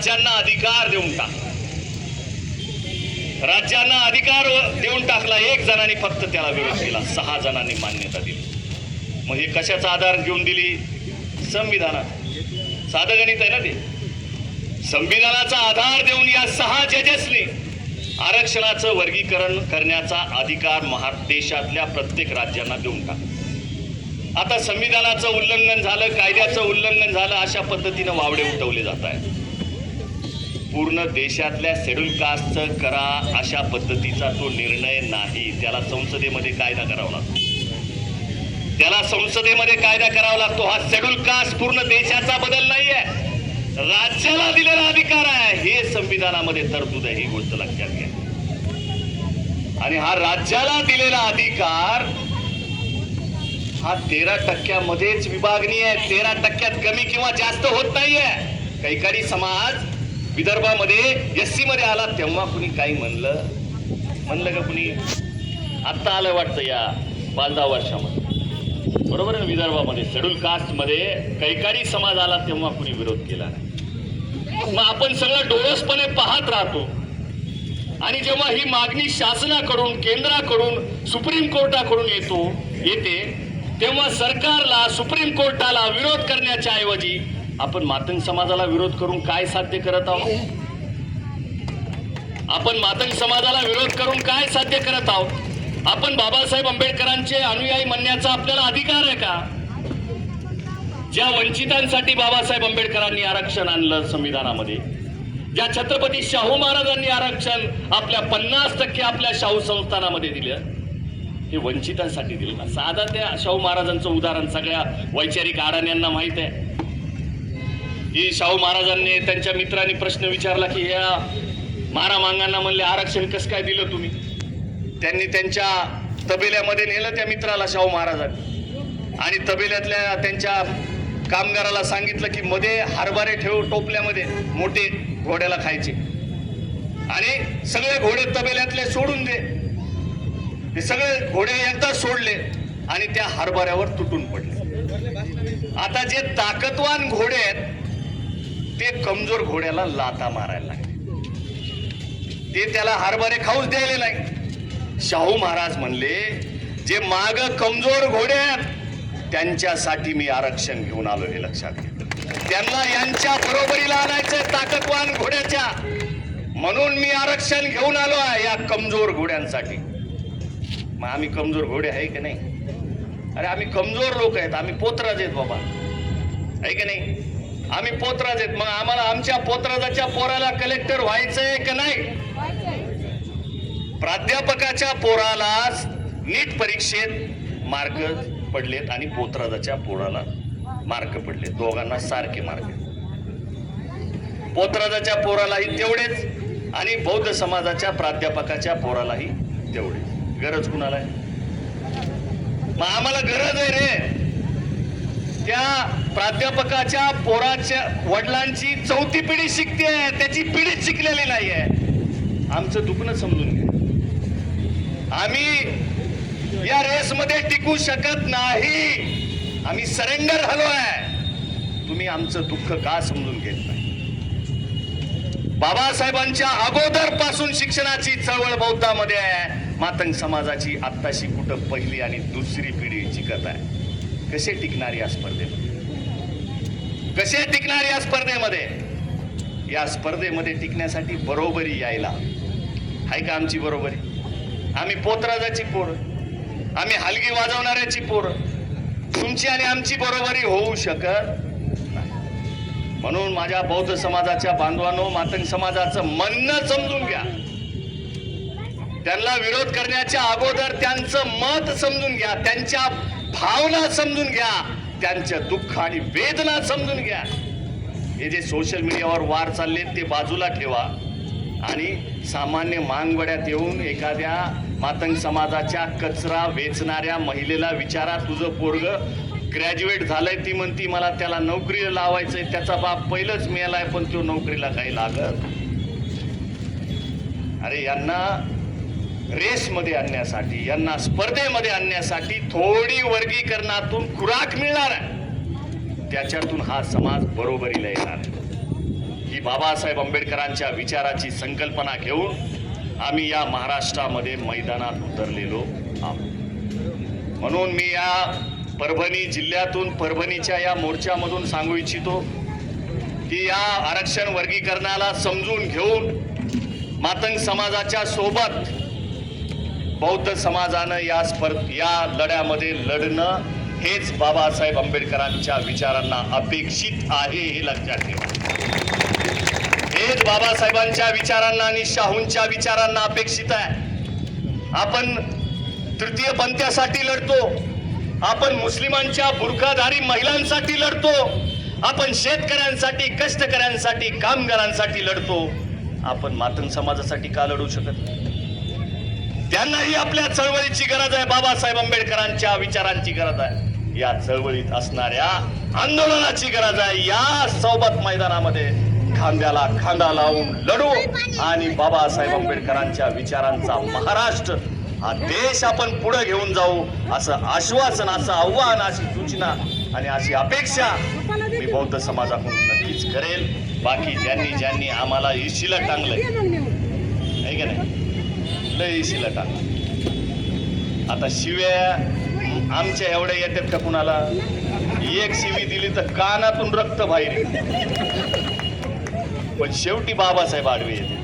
राज्यांना अधिकार देऊन टाकला, राज्यांना अधिकार देऊन टाकला. 1 जणांनी फक्त त्याला विरोध केला, 6 जणांनी मान्यता दिली. मग हे कशाचा आधार घेऊन दिली? संविधानात. साधं गणित आहे ना ते. संविधानाचा आधार देऊन या 6 जजेसनी आरक्षणाचं वर्गीकरण करण्याचा अधिकार देशातल्या प्रत्येक राज्यांना देऊन टाकला. आता संविधानाचं उल्लंघन झालं, कायद्याचं उल्लंघन झालं, अशा पद्धतीनं वावडे उठवले जात आहेत. पूर्ण देशातल्या शेड्यूल कास्टचं करा अशा पद्धतीचा तो निर्णय नाही. त्याला संसदेमध्ये कायदा करावा लागतो, त्याला संसदेमध्ये कायदा करावा लागतो. हा शेड्यूल कास्ट पूर्ण देशाचा बदल नाहीये, राज्याला दिलेला अधिकार आहे. हे संविधानामध्ये तरतूद आहे, ही गोष्ट लक्षात घ्या. आणि हा राज्याला दिलेला अधिकार हा 13% विभागणी आहे. 13% कमी किंवा जास्त होत नाहीये. कैकाडी समाज विदर्भामध्ये एससी मध्ये आला तेव्हा कुणी काही म्हणलं का? कुणी आत्ता आलं वाटतं या 5-10 वर्षामध्ये, बरोबर आहे. विदर्भामध्ये शेड्यूल कास्ट मध्ये कैकाडी समाज आला तेव्हा कुणी विरोध केला नाही. मग आपण सगळं डोळसपणे पाहत राहतो. आणि जेव्हा ही मागणी शासनाकडून, केंद्राकडून, सुप्रीम कोर्टाकडून येते तेव्हा सरकारला, सुप्रीम कोर्टाला विरोध करण्याच्या ऐवजी आपण मातंग समाजाला विरोध करून काय साध्य करत आहोत? आपण मातंग समाजाला विरोध करून काय साध्य करत आहोत? आपण बाबासाहेब आंबेडकरांचे अनुयायी म्हणण्याचा आपल्याला अधिकार आहे का? ज्या वंचितांसाठी बाबासाहेब आंबेडकरांनी आरक्षण आणलं संविधानामध्ये, ज्या छत्रपती शाहू महाराजांनी आरक्षण आपल्या 50% आपल्या शाहू संस्थानामध्ये दिलं, हे वंचितांसाठी दिलं ना. साधा त्या शाहू महाराजांचं उदाहरण सगळ्या वैचारिक आडाण्यांना माहित आहे की शाहू महाराजांनी त्यांच्या मित्रांनी प्रश्न विचारला की या मारामांगांना म्हणले आरक्षण कसं काय दिलं तुम्ही? त्यांनी त्यांच्या तबेल्यामध्ये नेलं त्या मित्राला, शाहू महाराजांनी, आणि तबेल्यातल्या त्यांच्या कामगाराला सांगितलं की मध्ये हरभरे ठेव टोपल्यामध्ये, मोठे घोड्याला खायचे, आणि सगळे घोडे तबेल्यातले सोडून दे. ते सगळे घोडे एकदा सोडले आणि त्या हरभऱ्यावर तुटून पडले. आता जे ताकदवान घोडे आहेत ते कमजोर घोड्याला लाथा मारायला लागले, ते त्याला हरभरे खाऊच द्यायले नाही. शाहू महाराज म्हणले जे माग कमजोर घोडे आहेत त्यांच्यासाठी मी आरक्षण घेऊन आलो, हे लक्षात घ्या. त्यांना यांच्या बरोबरीला आणायचंय ताकदवान घोड्याच्या, म्हणून मी आरक्षण घेऊन आलो आहे या कमजोर घोड्यांसाठी. मग आम्ही कमजोर घोडे आहे की नाही? अरे आम्ही कमजोर लोक आहेत, आम्ही पोतराज आहेत बाबा, आहे की नाही? आम्ही पोतराज आहेत. मग आम्हाला आमच्या पोतराजाच्या पोराला कलेक्टर व्हायचंय का नाही? प्राध्यापकाच्या पोराला नीट परीक्षेत मार्क पडलेत आणि पोतराजाच्या पोराला मार्क पडले, दोघांना सारखे मार्क. पोतराजाच्या पोरालाही तेवढेच आणि बौद्ध समाजाच्या प्राध्यापकाच्या पोरालाही तेवढेच. गरज कुणाला आहे? मग आम्हाला गरज आहे रे त्या प्राध्यापकाच्या पोराच्या वडिलांची 4थी पिढी शिकते, त्याची पिढीच शिकलेली नाही आहे. आमचं दुखणं समजून घ्या. आम्ही या रेसमध्ये टिकू शकत नाही, आम्ही सरेंडर हलोय. तुम्ही आमचं दुःख का समजून घेत नाही? बाबासाहेबांच्या अगोदर पासून शिक्षणाची चळवळ बौद्धामध्ये आहे. मातंग समाजाची आत्ताशी कुठं पहिली आणि दुसरी पिढी शिकत आहे. कसे टिकणार या स्पर्धेमध्ये? कसे टिकणार या स्पर्धेमध्ये? या स्पर्धेमध्ये टिकण्यासाठी बरोबरी यायला आहे का आमची बरोबरी? आम्ही पोतराजाची पोरं, आम्ही हलगी वाजवणाऱ्याची पोरं, तुमची आणि आमची बरोबरी होऊ शकत नाही. म्हणून माझ्या बौद्ध समाजाच्या बांधवांनो, मातंग समाजाचं म्हणणं समजून घ्या. त्यांना विरोध करण्याच्या अगोदर त्यांचं मत समजून घ्या, त्यांच्या भावना समजून घ्या, त्यांचं दुःख आणि वेदना समजून घ्या. हे जे सोशल मीडियावर वार चालले ते बाजूला ठेवा आणि सामान्य मांगवड्यात येऊन एखाद्या मातंग समाजाच्या कचरा वेचणाऱ्या महिलेला विचारा, तुझं पोरग ग्रॅज्युएट झालंय, ती म्हणती मला त्याला नोकरीला लावायचंय, त्याचा बाप पहिलंच मेलाय पण तो नोकरीला काही लागत. अरे यांना रेसमध्ये आणण्यासाठी, यांना स्पर्धेमध्ये आणण्यासाठी थोडी वर्गीकरणातून खुराक मिळणार आहे, त्याच्यातून हा समाज बरोबरीला येणार आहे. ही की बाबासाहेब आंबेडकरांच्या विचाराची संकल्पना घेऊन आम्ही या महाराष्ट्रामध्ये मैदानात उतरलेलो आहोत। म्हणून मी या परभणी जिल्ह्यातून परभणीच्या या मोर्चामधून सांगू इच्छितो की या आरक्षण वर्गीकरणाला समजून घेऊन मातंग समाजाच्या सोबत बौद्ध समाजानं या लढ्यामध्ये लढणं हेच बाबासाहेब आंबेडकरांच्या विचारांना अपेक्षित आहे, हे लक्षात ठेवा। हेच बाबासाहेबांच्या विचारांना आणि शाहूंच्या विचारांना अपेक्षित आहे। आपण तृतीय पंथासाठी लढतो, आपण मुस्लिमांच्या बुरखाधारी महिलांसाठी लढतो, आपण शेतकऱ्यांसाठी, कष्टकऱ्यांसाठी, कामगारांसाठी लढतो। आपण मातंग समाजासाठी का लढू शकत नाही? त्यांनाही आपल्या चळवळीची गरज आहे, बाबासाहेब आंबेडकरांच्या विचारांची गरज आहे, या चळवळीत असणाऱ्या आंदोलनाची गरज आहे। या सोबत मैदानामध्ये खांद्याला खांदा लावून लढू आणि बाबासाहेब आंबेडकरांच्या विचारांचा महाराष्ट्र हा देश आपण पुढे घेऊन जाऊ, असं आश्वासन, असं आव्हान, अशी सूचना आणि अशी अपेक्षा मी बौद्ध समाजाकडून नक्कीच करेल। बाकी ज्यांनी आम्हाला इशीला टांगलंय, आहे का नाही, लय इशीला टांगलं। आता शिव्या आमच्या एवढ्या येतात का कुणाला? एक शिवी दिली तर कानातून रक्त बाहेर, पण शेवटी बाबासाहेब आडवे येते।